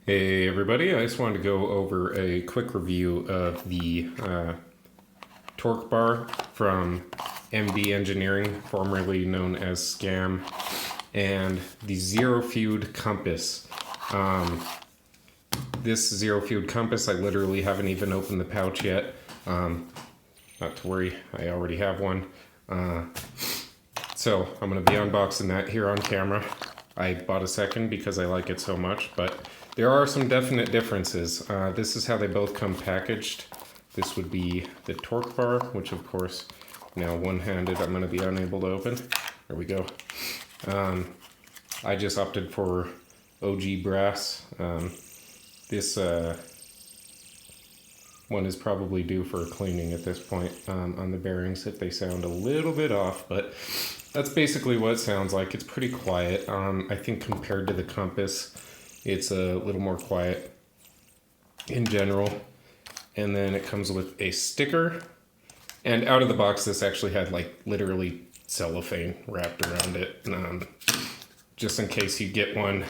Hey everybody, I just wanted to go over a quick review of the TorqBar from MD Engineering, formerly known as Scam, and the ZeroFeud compass. This ZeroFeud compass, I literally haven't even opened the pouch yet. Not to worry, I already have one. So I'm going to be unboxing that here on camera. I bought a second because I like it so much, but there are some definite differences. This is how they both come packaged. This would be the TorqBar, which of course, now one-handed, I'm going to be unable to open. There we go. I just opted for OG brass. This one is probably due for cleaning at this point on the bearings if they sound a little bit off, but that's basically what it sounds like. It's pretty quiet. I think compared to the compass, it's a little more quiet in general. And then it comes with a sticker. And out of the box, this actually had like literally cellophane wrapped around it. Just in case you get one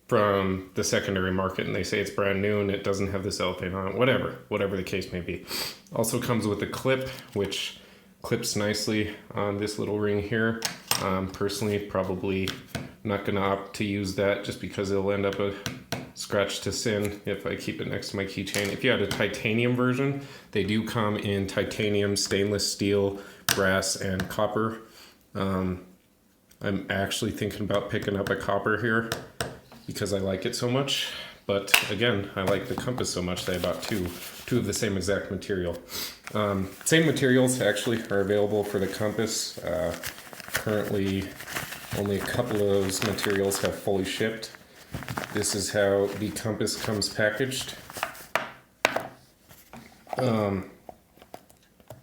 from the secondary market and they say it's brand new and it doesn't have the cellophane on it. Whatever the case may be. Also comes with a clip, which clips nicely on this little ring here. Personally, probably not going to opt to use that just because it'll end up a scratch to sin if I keep it next to my keychain. If you had a titanium version, they do come in titanium, stainless steel, brass, and copper. I'm actually thinking about picking up a copper here because I like it so much. But again, I like the compass so much that I bought two of the same exact material. Same materials actually are available for the compass. Currently, only a couple of those materials have fully shipped. This is how the compass comes packaged.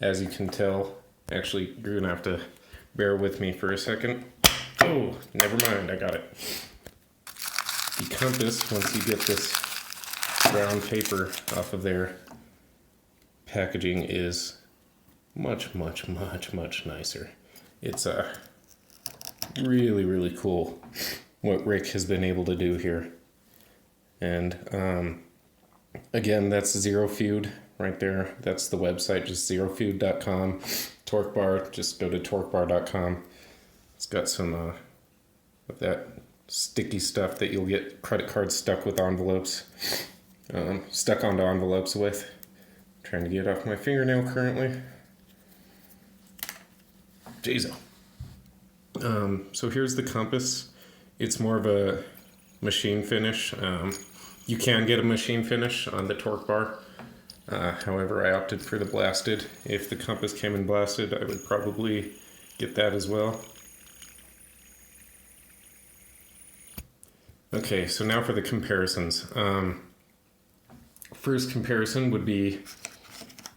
As you can tell, actually, you're gonna have to bear with me for a second. Oh, never mind, I got it. The compass, once you get this brown paper off of their packaging, is much nicer. It's really cool what Rick has been able to do here. And again, that's ZeroFeud right there. That's the website, just ZeroFeud.com. TorqBar, just go to TorqBar.com. It's got some of that sticky stuff that you'll get credit cards stuck with envelopes, stuck onto envelopes with. I'm trying to get off my fingernail currently. Jeez. So here's the compass. It's more of a machine finish. You can get a machine finish on the TorqBar. However, I opted for the blasted. If the compass came in blasted, I would probably get that as well. Okay, so now for the comparisons. First comparison would be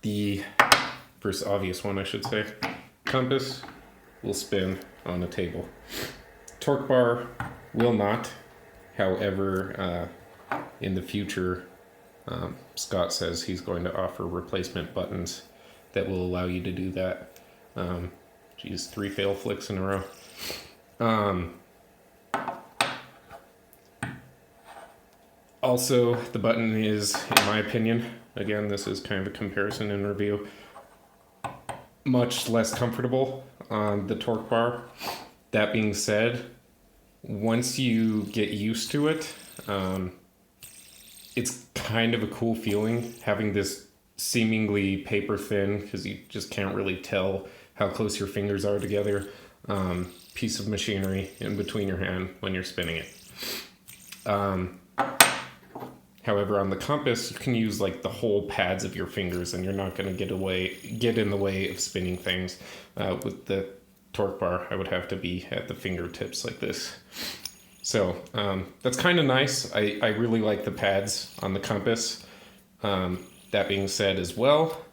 the first obvious one, I should say. Compass will spin on a table. TorqBar will not. However, in the future, Scott says he's going to offer replacement buttons that will allow you to do that. Geez, 3 fail flicks in a row. Also, the button is, in my opinion, again, this is kind of a comparison and review, much less comfortable on the TorqBar. That being said, once you get used to it, it's kind of a cool feeling having this seemingly paper thin, because you just can't really tell how close your fingers are together, piece of machinery in between your hand when you're spinning it. However, on the compass, you can use like the whole pads of your fingers and you're not going to get in the way of spinning things. With the TorqBar, I would have to be at the fingertips like this. So that's kind of nice. I really like the pads on the compass. That being said as well,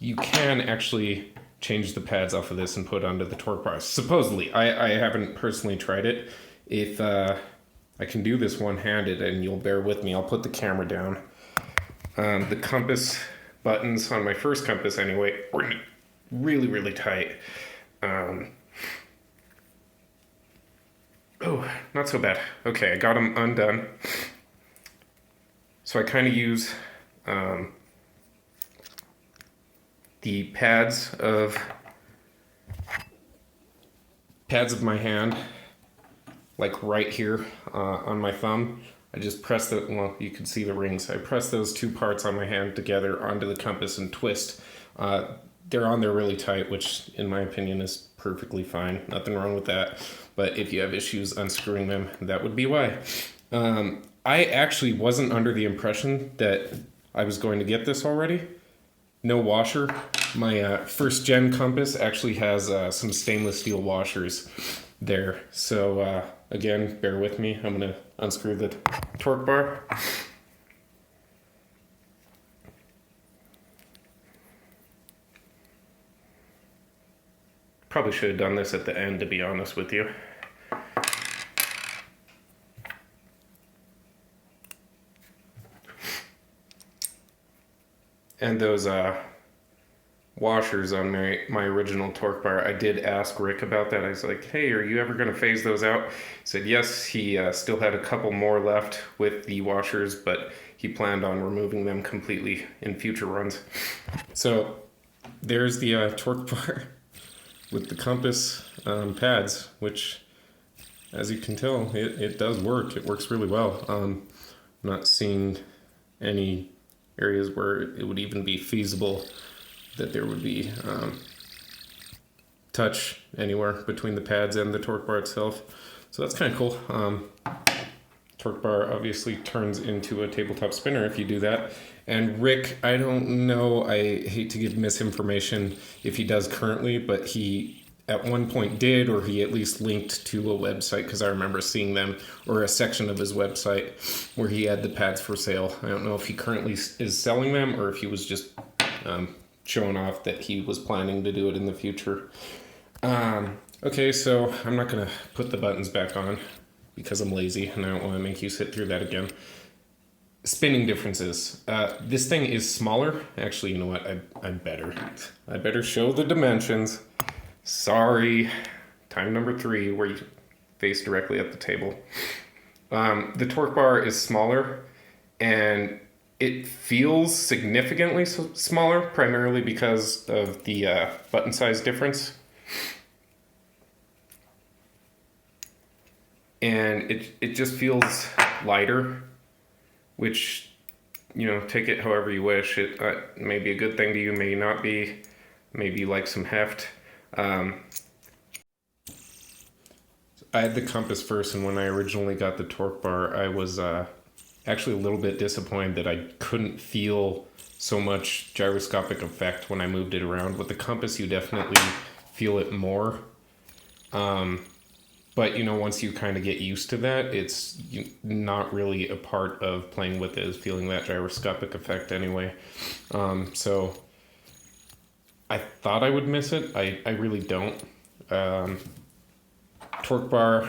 you can actually change the pads off of this and put onto the TorqBar. Supposedly, I haven't personally tried it. If I can do this one-handed, and you'll bear with me. I'll put the camera down. The compass buttons on my first compass anyway were really tight. Oh, not so bad. Okay, I got them undone. So I kind of use the pads of my hand, like right here on my thumb. I just press the, well, you can see the rings. I press those two parts on my hand together onto the compass and twist. They're on there really tight, which in my opinion is perfectly fine. Nothing wrong with that. But if you have issues unscrewing them, that would be why. I actually wasn't under the impression that I was going to get this already. No washer. My first gen compass actually has some stainless steel washers there. So again, bear with me. I'm going to unscrew the TorqBar. Probably should have done this at the end, to be honest with you. And those washers on my original TorqBar, I did ask Rick about that. I was like, hey, are you ever going to phase those out? He said yes, he still had a couple more left with the washers, but he planned on removing them completely in future runs. So there's the TorqBar with the compass pads, which, as you can tell, it does work. It works really well. I'm not seeing any areas where it would even be feasible that there would be touch anywhere between the pads and the TorqBar itself. So that's kind of cool. TorqBar obviously turns into a tabletop spinner if you do that. And Rick, I don't know, I hate to give misinformation if he does currently, but he at one point did, or he at least linked to a website, because I remember seeing them, or a section of his website where he had the pads for sale. I don't know if he currently is selling them or if he was just showing off that he was planning to do it in the future. Okay, so I'm not going to put the buttons back on because I'm lazy and I don't want to make you sit through that again. Spinning differences. This thing is smaller. Actually, you know what? I better show the dimensions. Sorry. Time number 3, where you face directly at the table. The TorqBar is smaller, and it feels significantly smaller, primarily because of the button size difference. And it just feels lighter, which, you know, take it however you wish. It may be a good thing to you, may not be. Maybe you like some heft. I had the compass first, and when I originally got the TorqBar, I was actually a little bit disappointed that I couldn't feel so much gyroscopic effect when I moved it around. With the compass, you definitely feel it more. But, you know, once you kind of get used to that, it's not really a part of playing with it, is feeling that gyroscopic effect anyway. So I thought I would miss it. I really don't. TorqBar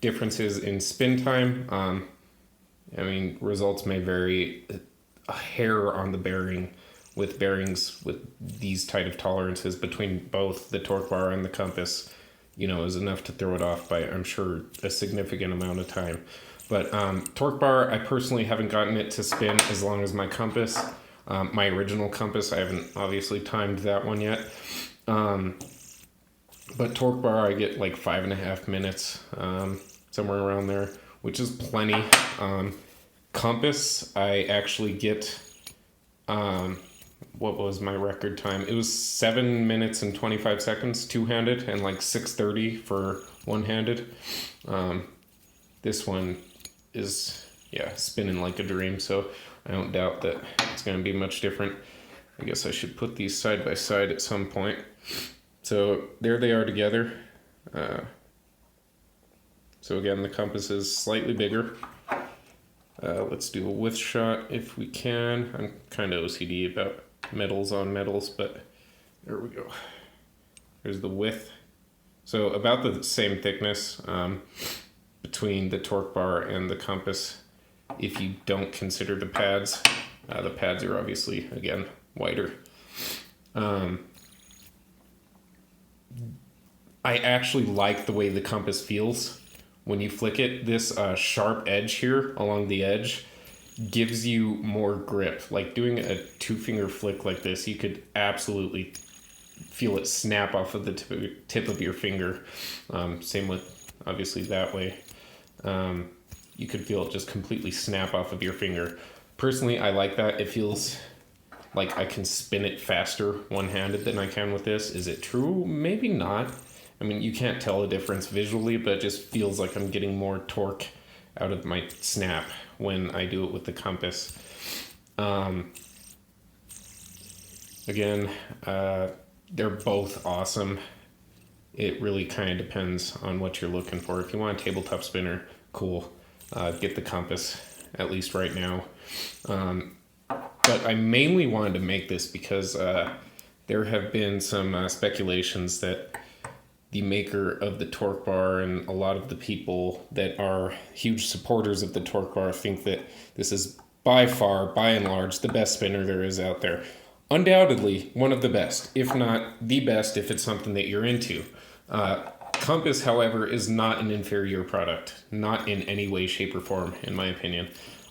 differences in spin time. I mean, results may vary a hair on the bearing with bearings with these type of tolerances between both the TorqBar and the compass, you know, is enough to throw it off by, I'm sure, a significant amount of time. But TorqBar, I personally haven't gotten it to spin as long as my compass. My original compass, I haven't obviously timed that one yet. But TorqBar, I get like 5.5 minutes, somewhere around there, which is plenty. Compass, I actually get, what was my record time? It was 7 minutes and 25 seconds two-handed, and like 6:30 for one-handed. This one is, yeah, spinning like a dream, so I don't doubt that it's going to be much different. I guess I should put these side by side at some point. So there they are together. So again, the compass is slightly bigger. Let's do a width shot if we can. I'm kind of OCD about metals on metals, but there we go. There's the width. So about the same thickness between the TorqBar and the compass, if you don't consider the pads. The pads are obviously, again, wider. I actually like the way the compass feels when you flick it. This sharp edge here along the edge gives you more grip. Like doing a 2-finger flick like this, you could absolutely feel it snap off of the tip of your finger. Same with obviously that way. You could feel it just completely snap off of your finger. Personally, I like that. It feels like I can spin it faster one-handed than I can with this. Is it true? Maybe not. I mean, you can't tell the difference visually, but it just feels like I'm getting more torque out of my snap when I do it with the compass. Again, they're both awesome. It really kind of depends on what you're looking for. If you want a tabletop spinner, cool. Get the compass, at least right now. But I mainly wanted to make this because there have been some speculations that the maker of the TorqBar and a lot of the people that are huge supporters of the TorqBar think that this is by far, by and large, the best spinner there is out there. Undoubtedly, one of the best, if not the best, if it's something that you're into. Compass, however, is not an inferior product, not in any way, shape, or form, in my opinion.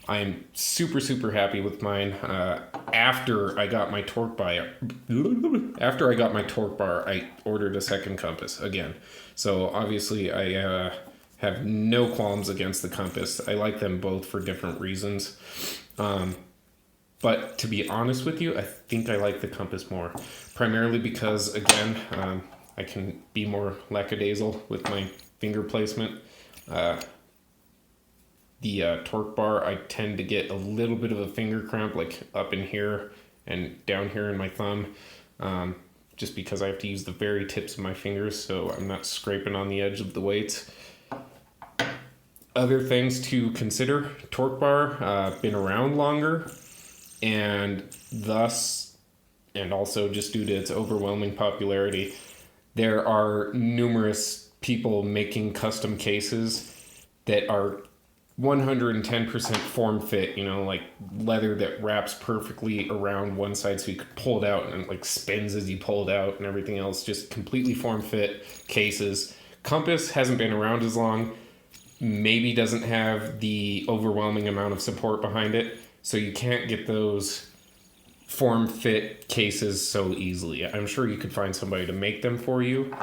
I'm super, super happy with mine. After I got my TorqBar, I ordered a second compass again. So obviously, I have no qualms against the compass. I like them both for different reasons. But to be honest with you, I think I like the compass more, primarily because, again, I can be more lackadaisical with my finger placement. The TorqBar, I tend to get a little bit of a finger cramp, like up in here and down here in my thumb, just because I have to use the very tips of my fingers, so I'm not scraping on the edge of the weights. Other things to consider: TorqBar, been around longer, and thus, and also just due to its overwhelming popularity, there are numerous people making custom cases that are 110% form fit, like leather that wraps perfectly around one side so you could pull it out and it like spins as you pull it out and everything else. Just completely form fit cases. Compass hasn't been around as long, maybe doesn't have the overwhelming amount of support behind it, so you can't get those form fit cases so easily. I'm sure you could find somebody to make them for you,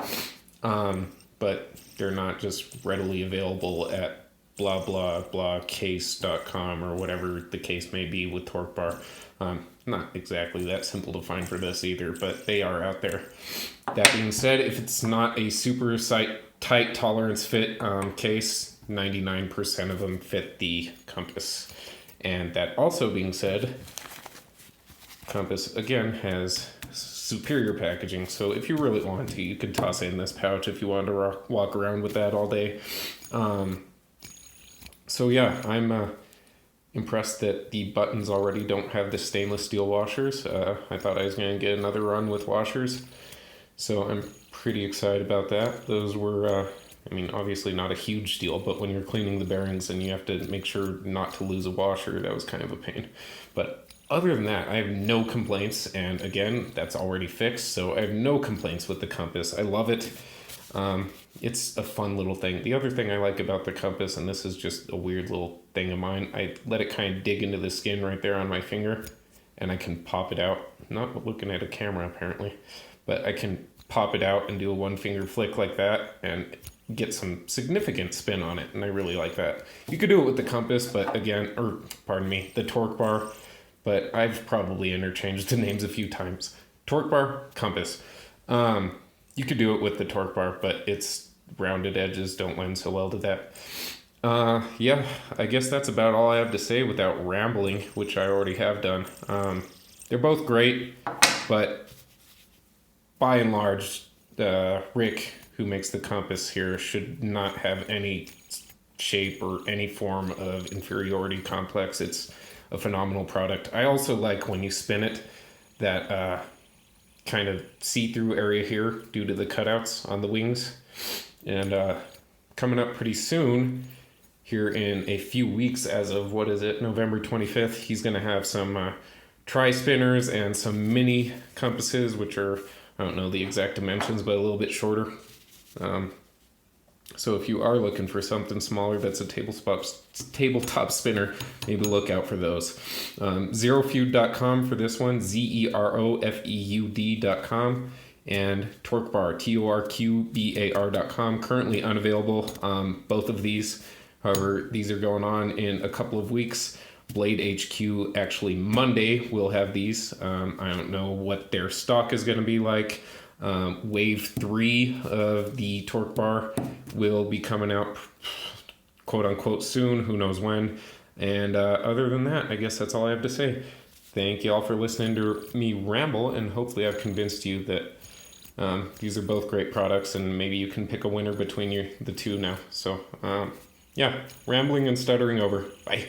but they're not just readily available at blah blah blah case.com or whatever the case may be with TorqBar. Not exactly that simple to find for this either, but they are out there. That being said, if it's not a super tight tolerance fit case, 99% of them fit the compass. And that also being said, compass again has superior packaging, so if you really want to, you could toss it in this pouch if you want to walk around with that all day. So yeah, I'm impressed that the buttons already don't have the stainless steel washers. I thought I was going to get another run with washers, so I'm pretty excited about that. Those were, obviously not a huge deal, but when you're cleaning the bearings and you have to make sure not to lose a washer, that was kind of a pain. But other than that, I have no complaints, and again, that's already fixed, so I have no complaints with the compass. I love it. It's a fun little thing. The other thing I like about the compass, and this is just a weird little thing of mine, I let it kind of dig into the skin right there on my finger, and I can pop it out. Not looking at a camera, apparently, but I can pop it out and do a one-finger flick like that, and get some significant spin on it, and I really like that. You could do it with the compass, but again, the TorqBar, but I've probably interchanged the names a few times. TorqBar, compass. You could do it with the TorqBar, but its rounded edges don't lend so well to that. Yeah, I guess that's about all I have to say without rambling, which I already have done. They're both great, but by and large, Rick, who makes the compass here, should not have any shape or any form of inferiority complex. It's a phenomenal product. I also like when you spin it, that kind of see-through area here due to the cutouts on the wings. And coming up pretty soon, here in a few weeks, as of November 25th, he's going to have some tri-spinners and some mini compasses, which are, I don't know the exact dimensions, but a little bit shorter. So if you are looking for something smaller that's a tabletop spinner, maybe look out for those. ZeroFeud.com for this one, ZeroFeud.com, and TorqBar, TorqBar.com, currently unavailable, both of these. However, these are going on in a couple of weeks. Blade HQ, actually Monday, will have these. I don't know what their stock is going to be like. Wave 3 of the TorqBar will be coming out, quote unquote, soon. Who knows when. And other than that, I guess that's all I have to say. Thank you all for listening to me ramble, and hopefully I've convinced you that these are both great products, and maybe you can pick a winner between the two now. So, yeah, rambling and stuttering over. Bye.